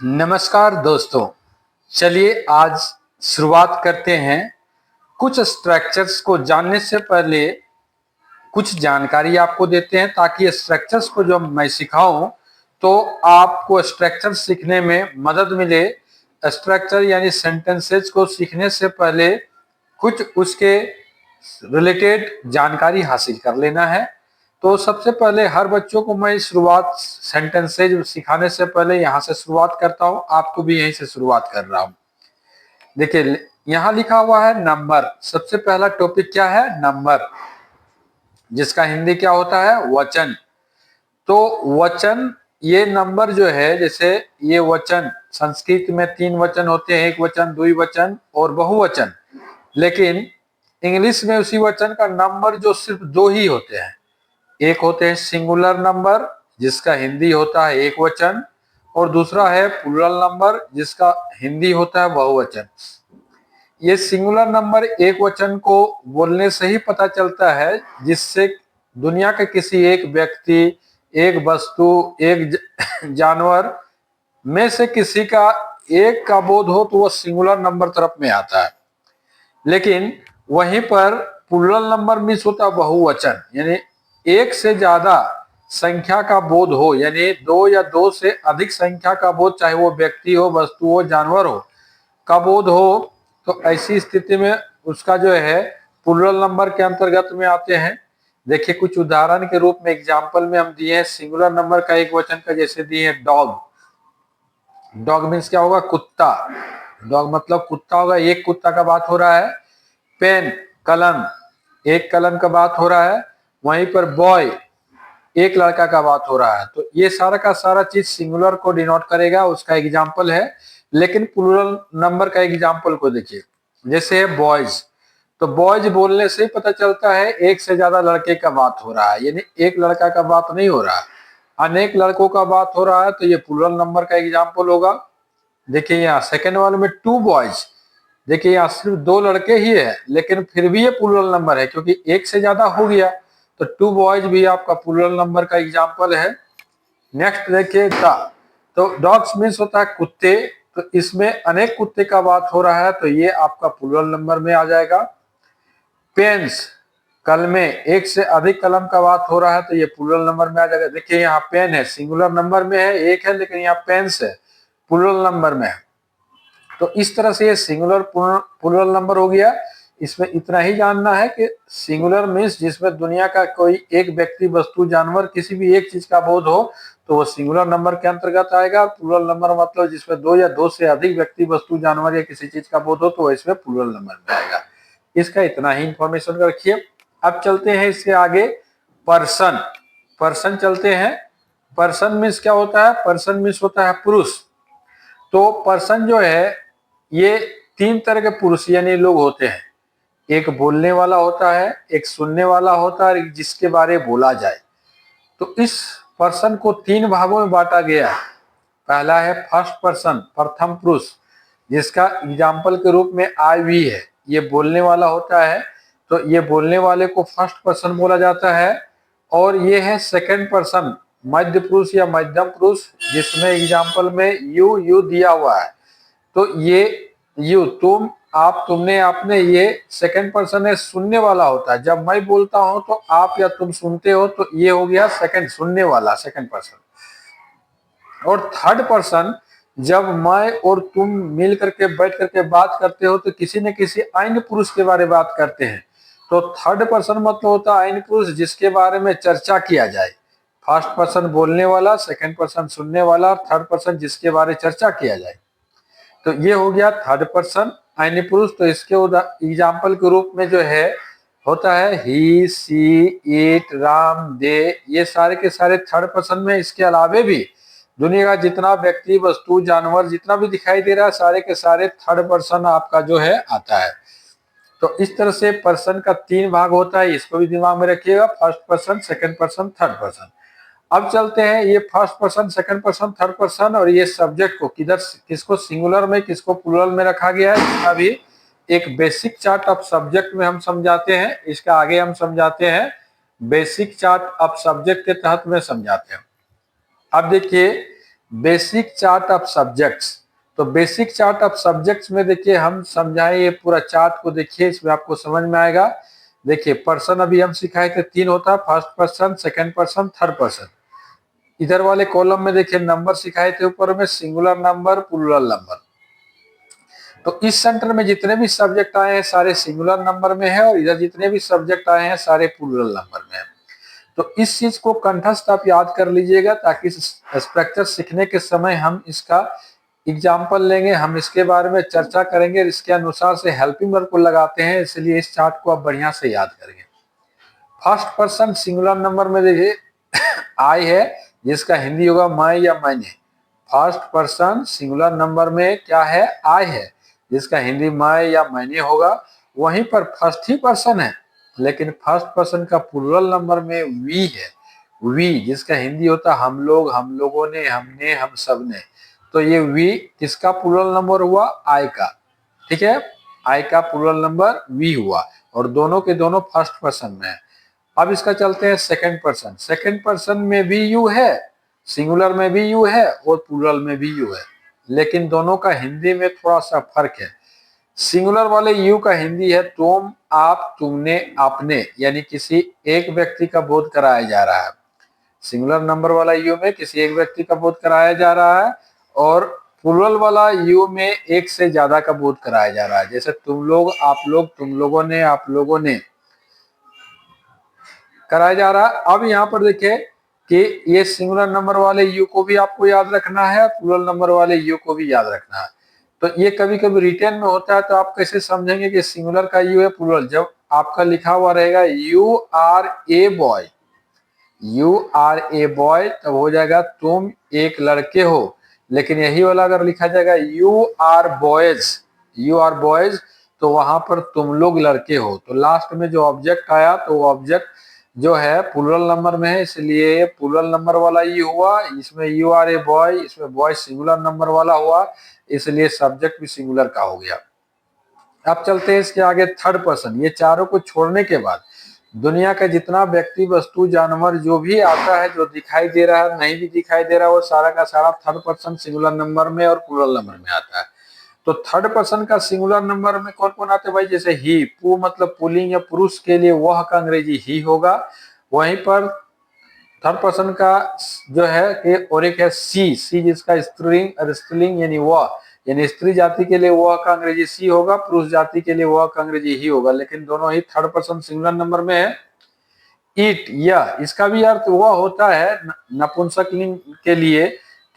नमस्कार दोस्तों। चलिए आज शुरुआत करते हैं। कुछ स्ट्रक्चर्स को जानने से पहले कुछ जानकारी आपको देते हैं ताकि स्ट्रक्चर्स को जो मैं सिखाऊं तो आपको स्ट्रक्चर सीखने में मदद मिले। स्ट्रक्चर यानी सेंटेंसेस को सीखने से पहले कुछ उसके रिलेटेड जानकारी हासिल कर लेना है। तो सबसे पहले हर बच्चों को मैं शुरुआत सेंटेंसेज सिखाने से पहले यहाँ से शुरुआत करता हूँ, आपको भी यहीं से शुरुआत कर रहा हूँ। देखिए यहाँ लिखा हुआ है नंबर। सबसे पहला टॉपिक क्या है? नंबर, जिसका हिंदी क्या होता है? वचन। तो वचन, ये नंबर जो है, जैसे ये वचन संस्कृत में 3 वचन होते हैं, एक वचन, द्विवचन और बहुवचन। लेकिन इंग्लिश में उसी वचन का नंबर जो सिर्फ 2 ही होते हैं। एक होते हैं सिंगुलर नंबर, जिसका हिंदी होता है एक वचन, और दूसरा है प्लूरल नंबर, जिसका हिंदी होता है बहुवचन। ये सिंगुलर नंबर एक वचन को बोलने से ही पता चलता है, जिससे दुनिया के किसी एक व्यक्ति, एक वस्तु, एक जानवर में से किसी का एक का बोध हो तो वह सिंगुलर नंबर तरफ में आता है। लेकिन वहीं पर प्लूरल नंबर मीन्स होता है बहुवचन, यानी एक से ज्यादा संख्या का बोध हो, यानी 2 या 2 से अधिक संख्या का बोध, चाहे वो व्यक्ति हो, वस्तु हो, जानवर हो, का बोध हो, तो ऐसी स्थिति में उसका जो है प्लूरल नंबर के अंतर्गत में आते हैं। देखिए कुछ उदाहरण के रूप में एग्जाम्पल में हम दिए हैं सिंगुलर नंबर का एक वचन का, जैसे दिए हैं डॉग। डॉग मीन्स क्या होगा? कुत्ता। डॉग मतलब कुत्ता होगा, एक कुत्ता का बात हो रहा है। पेन, कलम, एक कलम का बात हो रहा है। वहीं पर बॉय, एक लड़का का बात हो रहा है। तो ये सारा का सारा चीज सिंगुलर को डिनोट करेगा, उसका एग्जाम्पल है। लेकिन प्लूरल नंबर का एग्जाम्पल को देखिए, जैसे है बॉयज। तो बॉयज बोलने से पता चलता है एक से ज्यादा लड़के का बात हो रहा है, यानी एक लड़का का बात नहीं हो रहा, अनेक लड़कों का बात हो रहा है। तो ये प्लूरल नंबर का एग्जाम्पल होगा। देखिए यहाँ सेकेंड वाले में 2 बॉयज, देखिए यहाँ सिर्फ 2 लड़के ही है, लेकिन फिर भी ये प्लूरल नंबर है क्योंकि एक से ज्यादा हो गया। तो 2 बॉयज भी आपका प्लूरल नंबर का एग्जाम्पल है। नेक्स्ट देखिए द। तो डॉग्स मीन्स होता है कुत्ते, तो इसमें अनेक कुत्ते का बात हो रहा है, तो ये आपका प्लूरल नंबर में आ जाएगा। पेन्स, कलमे, एक से अधिक कलम का बात हो रहा है, तो ये प्लूरल नंबर में आ जाएगा। देखिए यहाँ पेन है, सिंगुलर नंबर में है, एक है, लेकिन यहाँ पेन्स है, प्लूरल नंबर में है। तो इस तरह से ये सिंगुलर प्लूरल नंबर हो गया। इसमें इतना ही जानना है कि सिंगुलर मीन्स जिसमें दुनिया का कोई एक व्यक्ति, वस्तु, जानवर, किसी भी एक चीज का बोध हो तो वो सिंगुलर नंबर के अंतर्गत आएगा। प्लूरल नंबर मतलब जिसमें 2 या 2 से अधिक व्यक्ति, वस्तु, जानवर या किसी चीज का बोध हो तो वो इसमें प्लूरल नंबर में आएगा। इसका इतना ही इंफॉर्मेशन रखिए। अब चलते हैं इससे आगे। पर्सन, पर्सन चलते हैं। पर्सन मीन्स क्या होता है? पर्सन मीन्स होता है पुरुष। तो पर्सन जो है ये 3 तरह के पुरुष यानी लोग होते हैं। एक बोलने वाला होता है, एक सुनने वाला होता है, और एक जिसके बारे बोला जाए। तो इस पर्सन को 3 भागों में बांटा गया है। पहला है फर्स्ट पर्सन, प्रथम पुरुष, जिसका एग्जाम्पल के रूप में आई भी है। ये बोलने वाला होता है, तो ये बोलने वाले को फर्स्ट पर्सन बोला जाता है। और ये है सेकंड पर्सन, मध्य पुरुष या मध्यम पुरुष, जिसमें एग्जाम्पल में यू दिया हुआ है। तो ये यू, तुम, आप, तुमने, आपने, ये सेकंड पर्सन है, सुनने वाला होता है। जब मैं बोलता हूं तो आप या तुम सुनते हो, तो ये हो गया सेकंड, सुनने वाला, सेकंड पर्सन। और थर्ड पर्सन, जब मैं और तुम मिल करके बैठ करके बात करते हो तो किसी न किसी अन्य पुरुष के बारे में बात करते हैं। तो थर्ड पर्सन मतलब होता है अन्य पुरुष जिसके बारे में चर्चा किया जाए। फर्स्ट पर्सन बोलने वाला, सेकंड पर्सन सुनने वाला, और थर्ड पर्सन जिसके बारे में चर्चा किया जाए। तो ये हो गया थर्ड पर्सन अन्य पुरुष। तो इसके एग्जाम्पल के रूप में जो है होता है ही, सी, इट, राम, दे, ये सारे के सारे थर्ड पर्सन में। इसके अलावे भी दुनिया का जितना व्यक्ति, वस्तु, जानवर जितना भी दिखाई दे रहा है, सारे के सारे थर्ड पर्सन आपका जो है आता है। तो इस तरह से पर्सन का 3 भाग होता है, इसको भी दिमाग में रखिएगा, first person, second person, third person. अब चलते हैं ये first person, second person, third person, और ये सब्जेक्ट को किधर, किसको सिंगुलर में, किसको प्लूरल में रखा गया है, इसका भी एक बेसिक चार्ट ऑफ सब्जेक्ट में हम समझाते हैं। इसका आगे हम समझाते हैं बेसिक चार्ट ऑफ सब्जेक्ट के तहत में समझाते हैं। अब देखिए बेसिक चार्ट ऑफ सब्जेक्ट्स। तो बेसिक चार्ट ऑफ सब्जेक्ट्स में देखिए हम समझाए, ये पूरा चार्ट को देखिए, इसमें आपको समझ में आएगा। देखिए पर्सन अभी हम सिखाए थे 3 होता है, first person, second person, third person. इधर वाले कॉलम में देखिए नंबर सिखाए थे ऊपर में, सिंगुलर नंबर, प्लूरल नंबर। तो इस सेंटर में जितने भी सब्जेक्ट आए हैं सारे सिंगुलर नंबर में है, और इधर जितने भी सब्जेक्ट आए हैं सारे प्लूरल नंबर में है। तो इस चीज को कंठस्थ आप याद कर लीजिएगा, ताकि स्ट्रक्चर सीखने के समय हम इसका एग्जाम्पल लेंगे, हम इसके बारे में चर्चा करेंगे, इसके अनुसार से हेल्पिंग वर्ब को लगाते हैं, इसलिए इस चार्ट को आप बढ़िया से याद करेंगे। फर्स्ट पर्सन सिंगुलर नंबर में देखिए आई है, जिसका हिंदी होगा मैं या मैंने। फर्स्ट पर्सन सिंगुलर नंबर में क्या है, आई है, जिसका हिंदी मैं या मैंने होगा। वहीं पर फर्स्ट ही पर्सन है, लेकिन फर्स्ट पर्सन का प्लूरल नंबर में वी है, वी, जिसका हिंदी होता हम लोग, हम लोगों ने, हमने, हम सब ने। तो ये वी किसका प्लूरल नंबर हुआ, आई का। ठीक है, आई का प्लूरल नंबर वी हुआ, और दोनों के दोनों फर्स्ट पर्सन में है। अब इसका चलते हैं सेकंड पर्सन। सेकंड पर्सन में भी यू है, सिंगुलर में भी यू है और प्लूरल में भी यू है, लेकिन दोनों का हिंदी में थोड़ा सा फर्क है। सिंगुलर वाले यू का हिंदी है तुम, आप, तुमने, आपने, यानी किसी एक व्यक्ति का बोध कराया जा रहा है। सिंगुलर नंबर वाला यू में किसी एक व्यक्ति का बोध कराया जा रहा है, और प्लूरल वाला यू में एक से ज्यादा का बोध कराया जा रहा है। जैसे तुम लोग, आप लोग, तुम लोगों ने, आप लोगों ने कराया जा रहा है। अब यहाँ पर देखिए कि ये सिंगुलर नंबर वाले यू को भी आपको याद रखना है, प्लूरल नंबर वाले यू को भी याद रखना है। तो ये कभी कभी रिटेन में होता है, तो आप कैसे समझेंगे कि सिंगुलर का यू है प्लूरल, जब आपका लिखा हुआ रहेगा you are a boy, you are a boy, तब हो जाएगा तुम एक लड़के हो। लेकिन यही वाला अगर लिखा जाएगा you are boys, you are boys, तो वहां पर तुम लोग लड़के हो। तो लास्ट में जो ऑब्जेक्ट आया, तो वो ऑब्जेक्ट जो है प्लूरल नंबर में है, इसलिए प्लूरल नंबर वाला ये हुआ। इसमें यू आर ए बॉय, इसमें बॉय सिंगुलर नंबर वाला हुआ, इसलिए सब्जेक्ट भी सिंगुलर का हो गया। अब चलते हैं इसके आगे थर्ड पर्सन। ये चारों को छोड़ने के बाद दुनिया का जितना व्यक्ति, वस्तु, जानवर जो भी आता है, जो दिखाई दे रहा है, नहीं भी दिखाई दे रहा है, वो सारा का सारा थर्ड पर्सन सिंगुलर नंबर में और प्लूरल नंबर में आता है। तो थर्ड पर्सन का सिंगुलर नंबर में कौन कौन आते हैं भाई, जैसे ही, पू मतलब पुल्लिंग या पुरुष के लिए वह का अंग्रेजी ही होगा। वहीं पर थर्ड पर्सन का जो है कि, और एक है सी, सी जिसका स्त्रीलिंग, स्त्रीलिंग यानी वह, यानी स्त्री जाति के लिए वह का अंग्रेजी सी होगा, पुरुष जाति के लिए वह का अंग्रेजी ही होगा, लेकिन दोनों ही थर्ड पर्सन सिंगुलर नंबर में है। ईट, यह, इसका भी अर्थ वह होता है नपुंसक लिंग के लिए,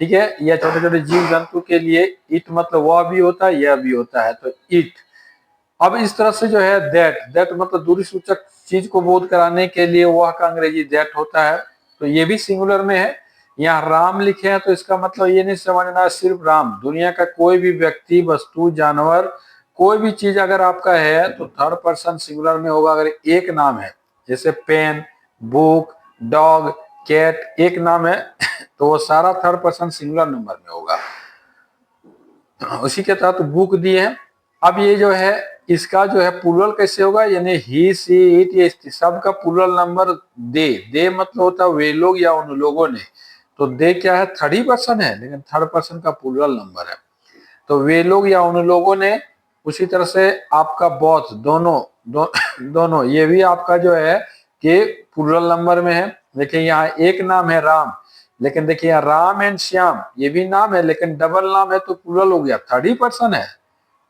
ठीक है, या छोटे छोटे जीव जंतु के लिए ईट मतलब वह भी होता है, यह भी होता है, तो ईट। अब इस तरह से जो है दैट, दैट मतलब दूरी सूचक चीज को बोध कराने के लिए वह का अंग्रेजी दैट होता है, तो ये भी सिंगुलर में है। यहाँ राम लिखे हैं, तो इसका मतलब ये नहीं समझना सिर्फ राम, दुनिया का कोई भी व्यक्ति, वस्तु, जानवर, कोई भी चीज अगर आपका है तो थर्ड पर्सन सिंगुलर में होगा। अगर एक नाम है, जैसे पेन, बुक, डॉग, कैट, एक नाम है तो वो सारा थर्ड पर्सन सिंगुलर नंबर में होगा। उसी के तहत बुक दिए हैं। अब ये जो है इसका जो है प्लूरल कैसे होगा, यानी ही, सी, इट, ये सब का प्लूरल नंबर दे, दे मतलब होता है वे लोग या उन लोगों ने। तो दे क्या है, थर्ड ही पर्सन है, लेकिन थर्ड पर्सन का प्लूरल नंबर है, तो वे लोग या उन लोगों ने। उसी तरह से आपका बोथ, दोनों ये भी आपका जो है कि प्लूरल नंबर में है। देखिए यहाँ एक नाम है राम, लेकिन देखिए यहाँ राम एंड श्याम, ये भी नाम है लेकिन डबल नाम है, तो प्लूरल हो गया, थर्ड ही पर्सन है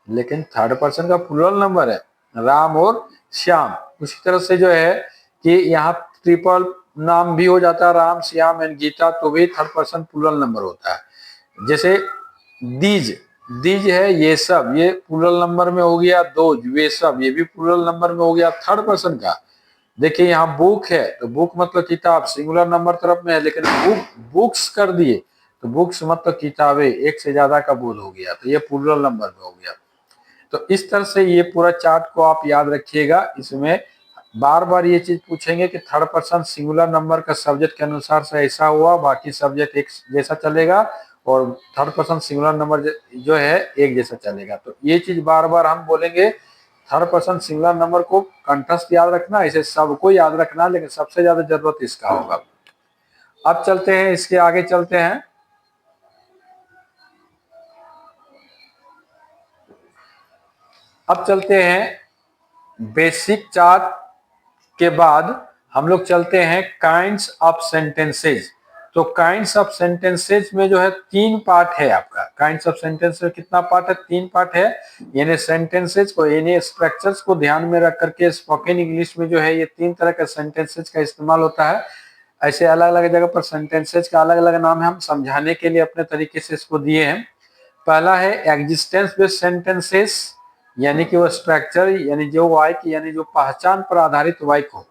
लेकिन थर्ड पर्सन का प्लूरल नंबर है, राम और श्याम। उसी तरह से जो है कि यहाँ ट्रिपल नाम भी हो जाता है, राम, श्याम एंड गीता, तो भी थर्ड पर्सन प्लूरल नंबर होता है। जैसे दीज, दीज है ये सब, ये प्लूरल नंबर में हो गया। दोज, वे सब, ये भी प्लूरल नंबर में हो गया थर्ड पर्सन का। देखिए यहाँ बुक है, तो बुक मतलब किताब, सिंगुलर नंबर तरफ में है, लेकिन बुक्स कर दिए तो बुक्स मतलब किताबें, एक से ज्यादा का बोध हो गया, तो ये प्लूरल नंबर में हो गया। तो इस तरह से ये पूरा चार्ट को आप याद रखिएगा। इसमें बार बार ये चीज पूछेंगे कि थर्ड पर्सन सिंगुलर नंबर का सब्जेक्ट के अनुसार से ऐसा हुआ, बाकी सब्जेक्ट एक जैसा चलेगा, और थर्ड पर्सन सिंगुलर नंबर जो है एक जैसा चलेगा। तो ये चीज बार बार हम बोलेंगे, थर्ड पर्सन सिंगुलर नंबर को कंठस्थ याद रखना, इसे सबको याद रखना, लेकिन सबसे ज्यादा जरूरत इसका होगा। अब चलते हैं, इसके आगे चलते हैं। अब चलते हैं बेसिक चार्ट के बाद हम लोग चलते हैं काइंड्स ऑफ सेंटेंसेज। तो काइंड्स ऑफ सेंटेंसेज में जो है 3 पार्ट है आपका। काइंड्स ऑफ सेंटेंस में कितना पार्ट है? 3 पार्ट है। यानी सेंटेंसेज को, यानी स्ट्रक्चर्स को ध्यान में रख करके स्पोकन इंग्लिश में जो है ये 3 तरह के सेंटेंसेज का इस्तेमाल होता है। ऐसे अलग अलग जगह पर सेंटेंसेज का अलग अलग नाम है, हम समझाने के लिए अपने तरीके से इसको दिए हैं। पहला है एग्जिस्टेंस बेस्ड सेंटेंसेस, यानी कि वो स्ट्रक्चर, यानी जो वाक्य, यानी जो पहचान पर आधारित वाक्य हो।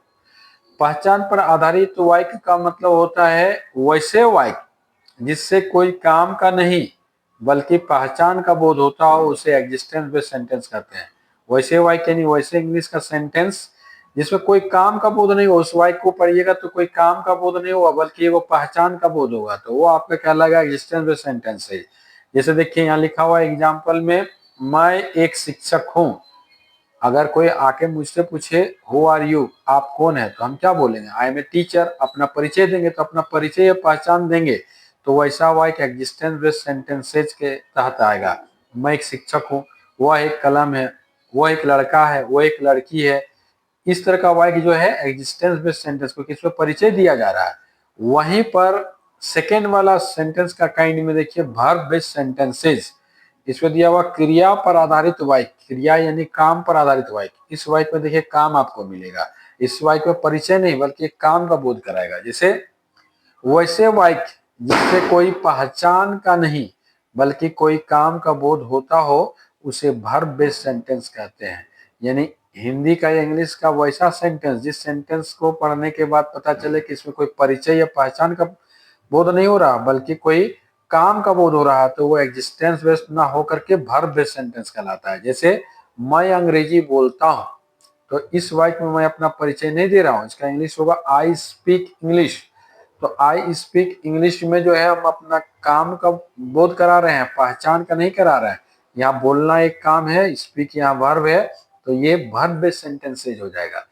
पहचान पर आधारित वाक्य का मतलब होता है वैसे वाक्य जिससे कोई काम का नहीं बल्कि पहचान का बोध होता हो, उसे एग्जिस्टेंस बेस्ड सेंटेंस कहते हैं। वैसे वाक्य यानी वैसे इंग्लिश का सेंटेंस जिसमें कोई काम का बोध नहीं हो, उस वाक्य को पढ़िएगा तो कोई काम का बोध नहीं होगा बल्कि वो पहचान का बोध होगा, तो वो आपका कहलाएगा एग्जिस्टेंस बेस्ड सेंटेंस है। जैसे देखिए यहाँ लिखा हुआ एग्जाम्पल में, मैं एक शिक्षक हूँ। अगर कोई आके मुझसे पूछे हु आर यू, आप कौन है, तो हम क्या बोलेंगे? I am a teacher. अपना परिचय देंगे तो अपना परिचय या पहचान देंगे, तो वैसा वह एक एग्जिस्टेंस बेस्ड सेंटेंसेज के तहत आएगा। मैं एक शिक्षक हूँ, वह एक कलम है, वह एक लड़का है, वह एक लड़की है। इस तरह का वाक्य जो है एग्जिस्टेंस बेस्ड सेंटेंस, को किसमें परिचय दिया जा रहा है। वहीं पर सेकेंड वाला सेंटेंस का काइंड में देखिए वर्ब बेस्ड सेंटेंसेज। इसमें दिया हुआ क्रिया पर आधारित वाक्य, क्रिया यानी काम पर आधारित वाक्य। इस वाक्य में देखिए काम आपको मिलेगा। इस वाक्य में परिचय नहीं बल्कि काम का बोध कराएगा। जैसे वैसे वाक्य जिससे कोई पहचान का नहीं बल्कि कोई काम का बोध होता हो, उसे वर्ब बेस्ड सेंटेंस कहते हैं। यानी हिंदी का या इंग्लिश का वैसा सेंटेंस जिस सेंटेंस को पढ़ने के बाद पता चले कि इसमें कोई परिचय या पहचान का बोध नहीं हो रहा बल्कि कोई काम का बोध हो रहा है, तो वो एग्जिस्टेंस बेस्ड ना होकर के वर्ब बेस्ड सेंटेंस कहलाता है। जैसे मैं अंग्रेजी बोलता हूँ, तो इस वाक्य में मैं अपना परिचय नहीं दे रहा हूँ, इसका इंग्लिश होगा आई स्पीक इंग्लिश। तो आई स्पीक इंग्लिश में जो है हम अपना काम का बोध करा रहे हैं, पहचान का नहीं करा रहे हैं। यहाँ बोलना एक काम है, स्पीक यहाँ वर्ब है, तो ये वर्ब बेस्ड सेंटेंसेज हो जाएगा।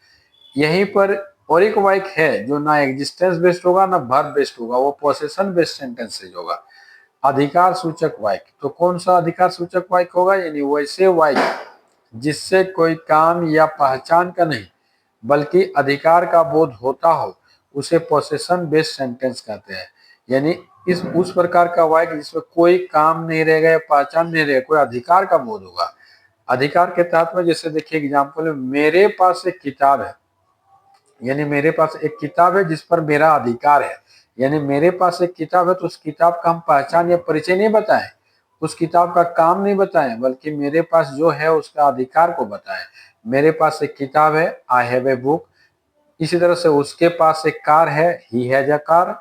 यहीं पर और एक वाक्य है जो ना एग्जिस्टेंस बेस्ड होगा ना वर्ब बेस्ड होगा, वो पोसेशन बेस्ड सेंटेंसेज होगा, अधिकार सूचक वाक्य। तो कौन सा अधिकार सूचक वाक्य होगा? यानी वैसे वाक्य जिससे कोई काम या पहचान का नहीं बल्कि अधिकार का बोध होता हो, उसे पोसेशन बेस्ड सेंटेंस कहते हैं। यानी इस उस प्रकार का वाक्य जिसमें कोई काम नहीं रहेगा या पहचान नहीं रहेगा, कोई अधिकार का बोध होगा। अधिकार के तहत में जैसे देखिए एग्जाम्पल में, मेरे पास एक किताब है, यानी मेरे पास एक किताब है जिस पर मेरा अधिकार है। यानी मेरे पास एक किताब है तो उस किताब का हम पहचान या परिचय नहीं बताएं, उस किताब का काम नहीं बताएं, बल्कि मेरे पास जो है उसका अधिकार को बताएं। मेरे पास एक किताब है, आई हैव ए बुक। इसी तरह से उसके पास एक कार है, ही हैज अ कार।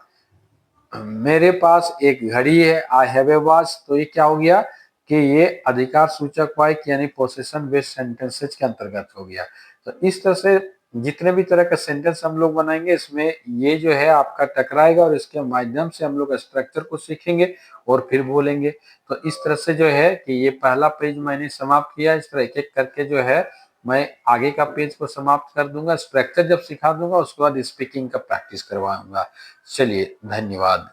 मेरे पास एक घड़ी है, आई हैव ए वॉच। तो ये क्या हो गया कि ये अधिकार सूचक वाक्य यानी पोसेशन बेस्ड सेंटेंसेज के अंतर्गत हो गया। तो इस तरह से जितने भी तरह का सेंटेंस हम लोग बनाएंगे, इसमें ये जो है आपका टकराएगा और इसके माध्यम से हम लोग स्ट्रक्चर को सीखेंगे और फिर बोलेंगे। तो इस तरह से जो है कि ये पहला पेज मैंने समाप्त किया। इस तरह एक एक करके जो है मैं आगे का पेज को समाप्त कर दूंगा। स्ट्रक्चर जब सिखा दूंगा उसके बाद स्पीकिंग का प्रैक्टिस करवाऊंगा। चलिए, धन्यवाद।